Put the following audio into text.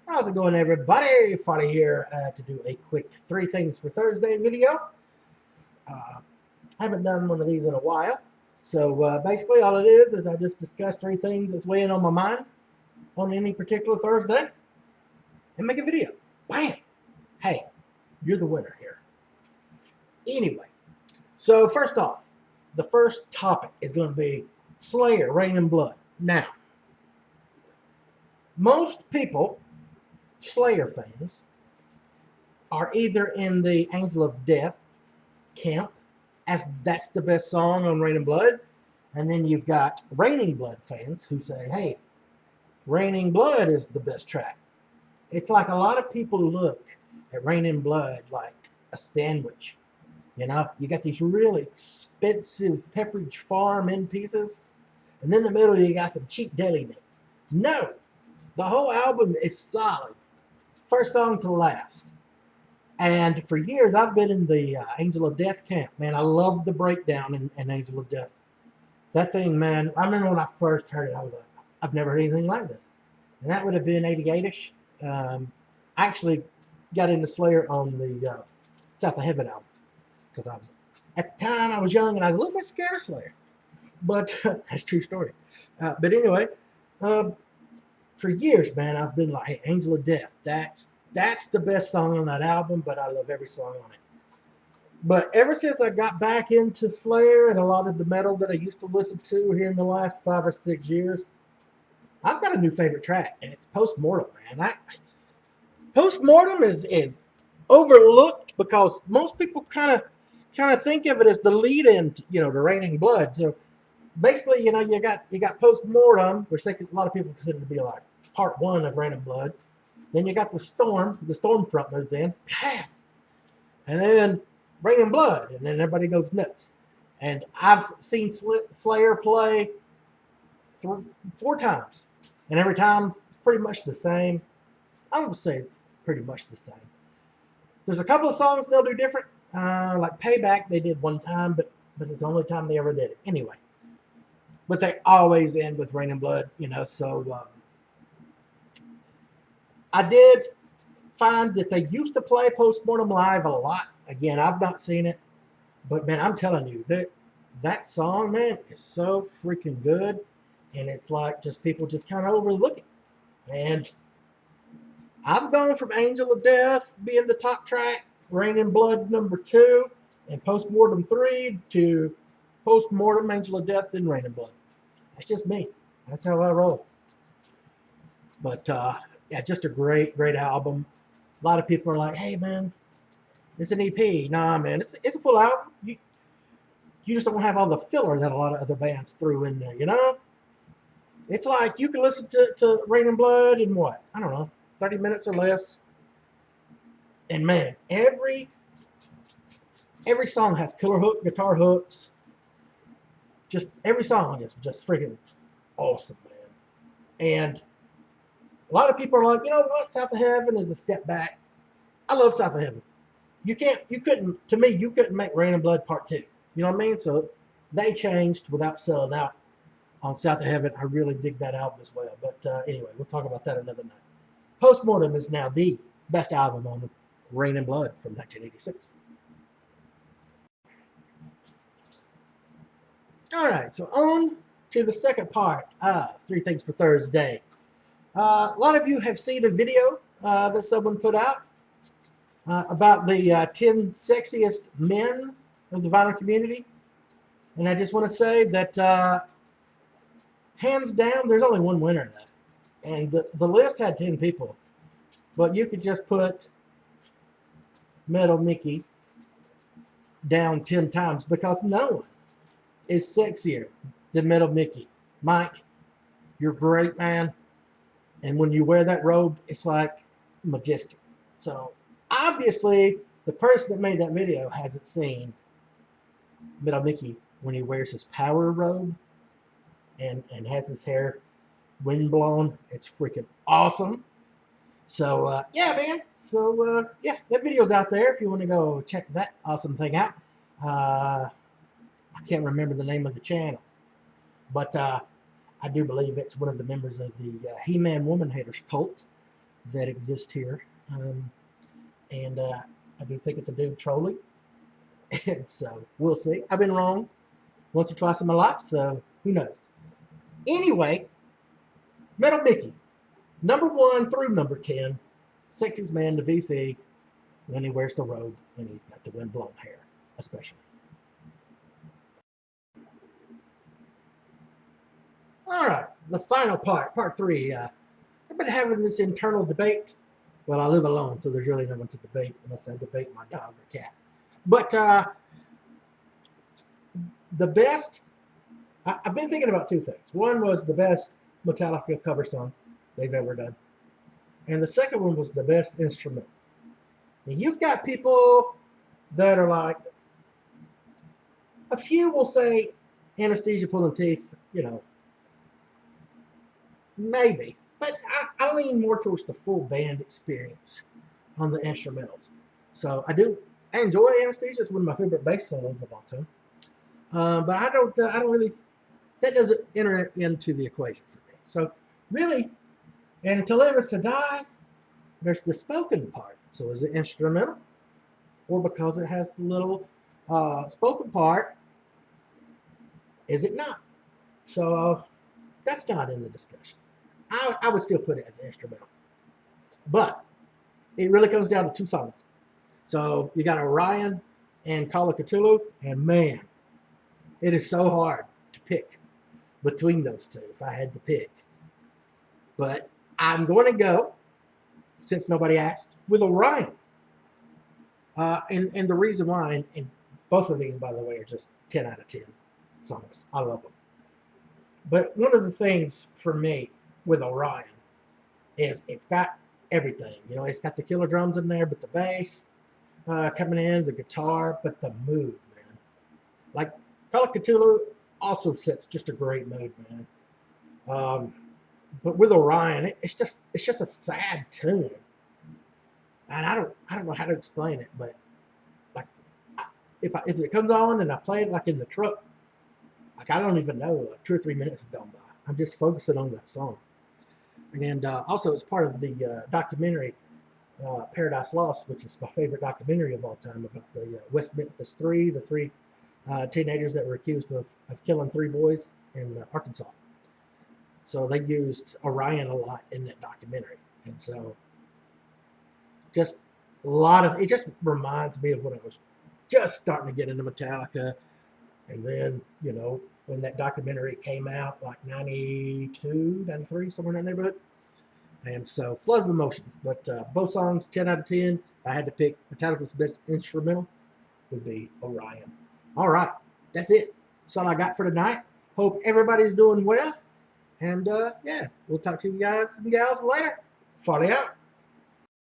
How's it going, everybody? Funny here to do a quick three things for Thursday video. Uh, haven't done one of these in a while. So basically all it is I just discuss three things that's weighing on my mind on any particular Thursday and make a video. Bam! Hey, you're the winner here. Anyway, so first off, the first topic is going to be Slayer, Reign in Blood. Now, most people, Slayer fans, are either in the Angel of Death camp, as that's the best song on Reign in Blood. And then you've got Raining Blood fans who say, hey, Raining Blood is the best track. It's like a lot of people look at Reign in Blood like a sandwich. You know, you got these really expensive Pepperidge Farm end pieces, and in the middle you got some cheap deli meat. No, the whole album is solid, first song to last. And for years, I've been in the Angel of Death camp. Man, I love the breakdown in Angel of Death. That thing, man, I remember when I first heard it, I was like, I've never heard anything like this. And that would have been 88-ish. I actually got into Slayer on the South of Heaven album. Because at the time, I was young and I was a little bit scared of Slayer. But that's a true story. But anyway, for years, man, I've been like, hey, Angel of Death, that's the best song on that album, but I love every song on it. But ever since I got back into Slayer and a lot of the metal that I used to listen to here in the last 5 or 6 years, I've got a new favorite track, and it's Postmortem, man. Postmortem is overlooked because most people kind of think of it as the lead-in, to Raining Blood. So basically, you got Postmortem, which a lot of people consider to be like part one of Raining Blood. Then you got the storm front moves in, and then Raining Blood, and then everybody goes nuts. And I've seen Slayer play 4 times, and every time it's pretty much the same. I won't say pretty much the same. There's a couple of songs they'll do different, like Payback they did one time, but it's the only time they ever did it. Anyway, but they always end with Raining Blood, so I did find that they used to play Postmortem live a lot. Again, I've not seen it, but man, I'm telling you that song, man, is so freaking good, and it's like just people just kind of overlook it. And I've gone from Angel of Death being the top track, Reign in Blood number 2, and Postmortem 3 to Postmortem, Angel of Death, and Reign in Blood. That's just me. That's how I roll. But yeah, just a great album. A lot of people are like, hey, man, it's an EP. Nah, man, it's a full album. You just don't have all the filler that a lot of other bands threw in there, It's like you can listen to Reign in Blood in what? I don't know, 30 minutes or less. And man, every song has killer hook, guitar hooks. Just every song is just freaking awesome, man. And a lot of people are like, you know what, South of Heaven is a step back. I love South of Heaven. You couldn't make Reign in Blood Part 2. You know what I mean? So they changed without selling out on South of Heaven. I really dig that album as well. But anyway, we'll talk about that another night. Postmortem is now the best album on Reign in Blood from 1986. All right, so on to the second part of Three Things for Thursday. A lot of you have seen a video that someone put out about the 10 sexiest men of the vinyl community. And I just want to say that hands down, there's only one winner in that. And the list had 10 people. But you could just put Metal Mickey down 10 times because no one is sexier than Metal Mickey. Mike, you're great, man. And when you wear that robe, it's like majestic. So obviously, the person that made that video hasn't seen Metal Mickey when he wears his power robe and has his hair windblown. It's freaking awesome. So, yeah, man. So, yeah, that video's out there if you want to go check that awesome thing out. I can't remember the name of the channel, but I do believe it's one of the members of the He-Man Woman Haters cult that exist here. And I do think it's a dude trolling. And so we'll see. I've been wrong once or twice in my life, so who knows? Anyway, Metal Mickey, number 1 through number 10, sexiest man to VC when he wears the robe and he's got the windblown hair, especially. All right, the final part 3. I've been having this internal debate. Well, I live alone, so there's really no one to debate unless I debate my dog or cat. But the best, I've been thinking about 2 things. One was the best Metallica cover song they've ever done. And the second one was the best instrument. And you've got people that are like, a few will say Anesthesia Pulling Teeth, maybe. But I lean more towards the full band experience on the instrumentals. So I enjoy Anesthesia. It's one of my favorite bass solos of all time. But I don't really, that doesn't enter into the equation for me. So really, and To Live Is To Die, there's the spoken part. So is it instrumental? Or because it has the little spoken part, is it not? So that's not in the discussion. I would still put it as instrumental. But it really comes down to 2 songs. So you got Orion and Call of Cthulhu, and man, it is so hard to pick between those 2 if I had to pick. But I'm going to go, since nobody asked, with Orion. And the reason why, and both of these, by the way, are just 10 out of 10 songs. I love them. But one of the things for me with Orion is it's got everything. It's got the killer drums in there, but the bass coming in, the guitar, but the mood, man. Like Call of Cthulhu also sets just a great mood, man. But with Orion, it's just a sad tune, and I don't know how to explain it, but like if it comes on and I play it like in the truck, like I don't even know, like 2 or 3 minutes have gone by. I'm just focusing on that song. And also, it's part of the documentary Paradise Lost, which is my favorite documentary of all time, about the West Memphis 3, the 3 teenagers that were accused of killing 3 boys in Arkansas. So they used Orion a lot in that documentary. And so just it just reminds me of when I was just starting to get into Metallica. And then, when that documentary came out, like 92, 93, somewhere in that neighborhood. And so, flood of emotions. But both songs, 10 out of 10. If I had to pick Metallica's best instrumental, would be Orion. All right, that's it. That's all I got for tonight. Hope everybody's doing well. And yeah, we'll talk to you guys and gals later. Follow out.